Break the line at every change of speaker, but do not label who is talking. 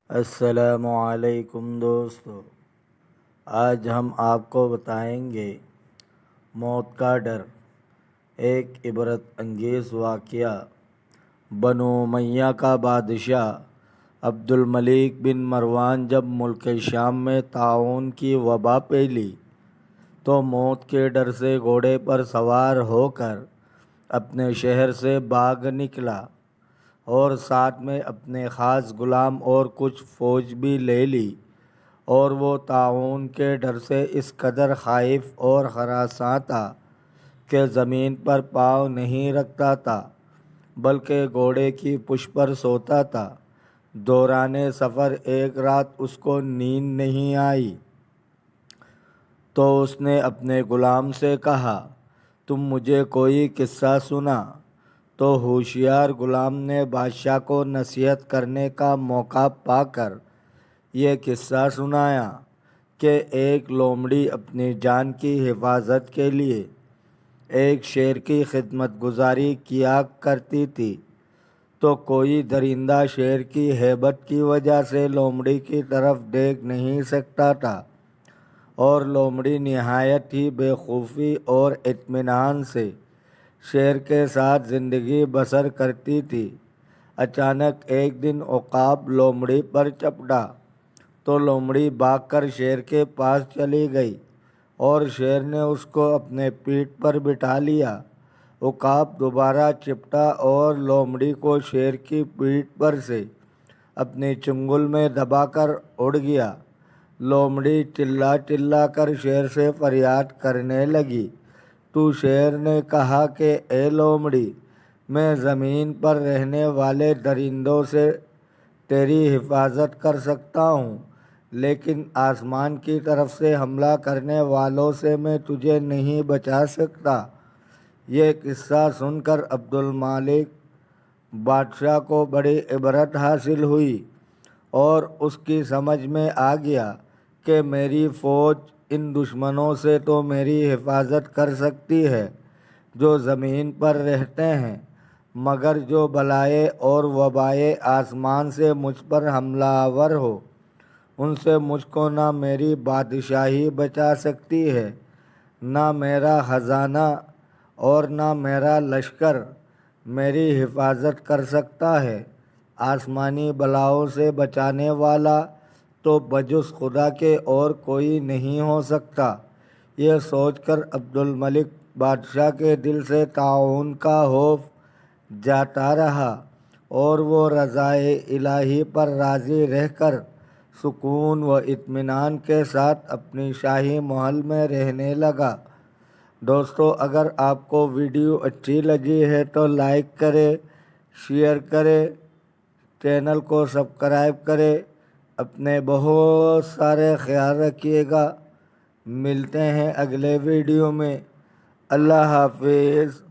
السلام علیکم دوستو، آج ہم آپ کو بتائیں گے موت کا ڈر، ایک عبرت انگیز واقعہ۔ بنو امیہ کا بادشاہ عبد الملک بن مروان جب ملک شام میں طاعون کی وبا پھیلی تو موت کے ڈر سے گھوڑے پر سوار ہو کر اپنے شہر سے بھاگ نکلا اور ساتھ میں اپنے خاص غلام اور کچھ فوج بھی لے لی، اور وہ طاعون کے ڈر سے اس قدر خائف اور ہراساں تھا کہ زمین پر پاؤں نہیں رکھتا تھا بلکہ گھوڑے کی پشت پر سوتا تھا۔ دوران سفر ایک رات اس کو نیند نہیں آئی تو اس نے اپنے غلام سے کہا، تم مجھے کوئی قصہ سنا۔ تو ہوشیار غلام نے بادشاہ کو نصیحت کرنے کا موقع پا کر یہ قصہ سنایا کہ ایک لومڑی اپنی جان کی حفاظت کے لیے ایک شیر کی خدمت گزاری کیا کرتی تھی، تو کوئی درندہ شیر کی ہیبت کی وجہ سے لومڑی کی طرف دیکھ نہیں سکتا تھا، اور لومڑی نہایت ہی بے خوفی اور اطمینان سے شیر کے ساتھ زندگی بسر کرتی تھی۔ اچانک ایک دن عقاب لومڑی پر چپڑا تو لومڑی بھاگ کر شیر کے پاس چلی گئی اور شیر نے اس کو اپنے پیٹھ پر بٹھا لیا۔ عقاب دوبارہ چپٹا اور لومڑی کو شیر کی پیٹھ پر سے اپنی چنگل میں دبا کر اڑ گیا۔ لومڑی چلا چلا کر شیر سے فریاد کرنے لگی، تو شیر نے کہا کہ اے لومڑی، میں زمین پر رہنے والے درندوں سے تیری حفاظت کر سکتا ہوں، لیکن آسمان کی طرف سے حملہ کرنے والوں سے میں تجھے نہیں بچا سکتا۔ یہ قصہ سن کر عبد الملک بادشاہ کو بڑی عبرت حاصل ہوئی اور اس کی سمجھ میں آ گیا کہ میری فوج ان دشمنوں سے تو میری حفاظت کر سکتی ہے جو زمین پر رہتے ہیں، مگر جو بلائیں اور وبائیں آسمان سے مجھ پر حملہ آور ہو، ان سے مجھ کو نہ میری بادشاہی بچا سکتی ہے، نہ میرا خزانہ اور نہ میرا لشکر میری حفاظت کر سکتا ہے۔ آسمانی بلاؤں سے بچانے والا تو بجز خدا کے اور کوئی نہیں ہو سکتا۔ یہ سوچ کر عبد الملک بادشاہ کے دل سے طاعون کا خوف جاتا رہا اور وہ رضائے الہی پر راضی رہ کر سکون و اطمینان کے ساتھ اپنی شاہی محل میں رہنے لگا۔ دوستو، اگر آپ کو ویڈیو اچھی لگی ہے تو لائک کرے، شیئر کرے، چینل کو سبسکرائب کرے، اپنے بہت سارے خیال رکھیے گا۔ ملتے ہیں اگلے ویڈیو میں۔ اللہ حافظ۔